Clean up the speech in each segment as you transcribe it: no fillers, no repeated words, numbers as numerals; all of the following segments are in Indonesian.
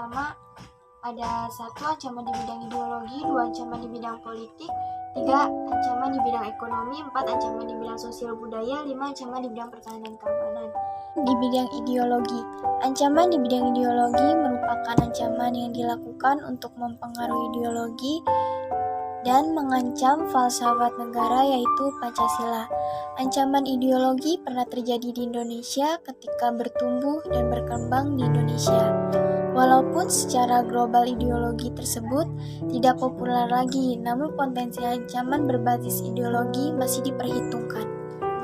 pertama ada 1 ancaman di bidang ideologi, 2 ancaman di bidang politik, 3 ancaman di bidang ekonomi, 4 ancaman di bidang sosial budaya, 5 ancaman di bidang pertahanan dan keamanan. Di bidang ideologi, ancaman di bidang ideologi merupakan ancaman yang dilakukan untuk mempengaruhi ideologi dan mengancam falsafat negara yaitu Pancasila. Ancaman ideologi pernah terjadi di Indonesia ketika bertumbuh dan berkembang di Indonesia. Walaupun secara global ideologi tersebut tidak populer lagi, namun potensi ancaman berbasis ideologi masih diperhitungkan.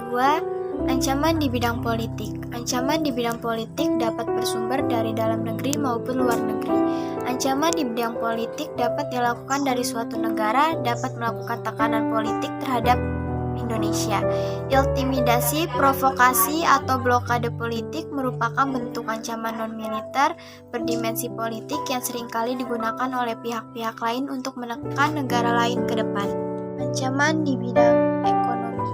2. Ancaman di bidang politik. Ancaman di bidang politik dapat bersumber dari dalam negeri maupun luar negeri. Ancaman di bidang politik dapat dilakukan dari suatu negara, dapat melakukan tekanan politik terhadap Indonesia. Intimidasi, provokasi, atau blokade politik merupakan bentuk ancaman non-militer berdimensi politik yang seringkali digunakan oleh pihak-pihak lain untuk menekan negara lain ke depan. Ancaman di bidang ekonomi.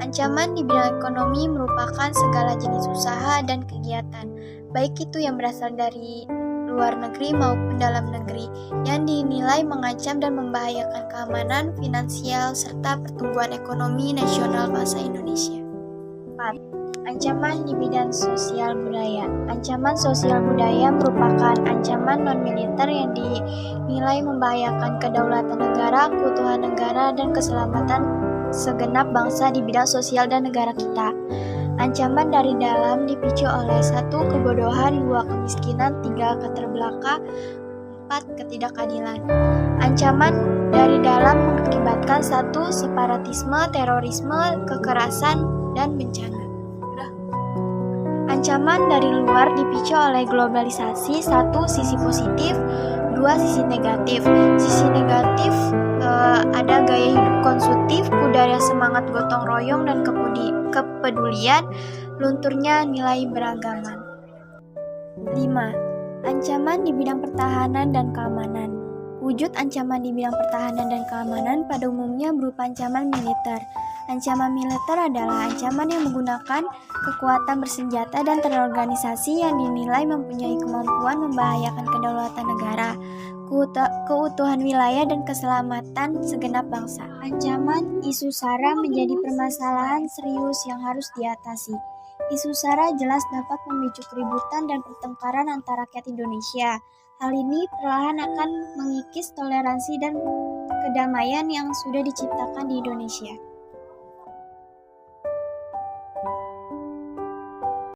Ancaman di bidang ekonomi merupakan segala jenis usaha dan kegiatan, baik itu yang berasal dari luar negeri maupun dalam negeri, yang dinilai mengancam dan membahayakan keamanan finansial serta pertumbuhan ekonomi nasional bangsa Indonesia. 4. Ancaman di bidang sosial budaya. Ancaman sosial budaya merupakan ancaman non-militer yang dinilai membahayakan kedaulatan negara, keutuhan negara, dan keselamatan segenap bangsa di bidang sosial dan negara kita. Ancaman dari dalam dipicu oleh 1. Kebodohan, 2. Kemiskinan, 3. Keterbelakangan, 4. Ketidakadilan. Ancaman dari dalam mengakibatkan 1. Separatisme, terorisme, kekerasan, dan bencana. Ancaman dari luar dipicu oleh globalisasi. 1. Sisi positif, 2. Sisi negatif. Sisi negatif ada gaya hidup konsumtif, pudarnya semangat gotong royong dan kepedulian, lunturnya nilai beragaman. 5. Ancaman di bidang pertahanan dan keamanan. Wujud ancaman di bidang pertahanan dan keamanan pada umumnya berupa ancaman militer. Ancaman militer adalah ancaman yang menggunakan kekuatan bersenjata dan terorganisasi yang dinilai mempunyai kemampuan membahayakan kedaulatan negara, keutuhan wilayah, dan keselamatan segenap bangsa. Ancaman isu SARA menjadi permasalahan serius yang harus diatasi. Isu SARA jelas dapat memicu keributan dan pertengkaran antara rakyat Indonesia. Hal ini perlahan akan mengikis toleransi dan kedamaian yang sudah diciptakan di Indonesia.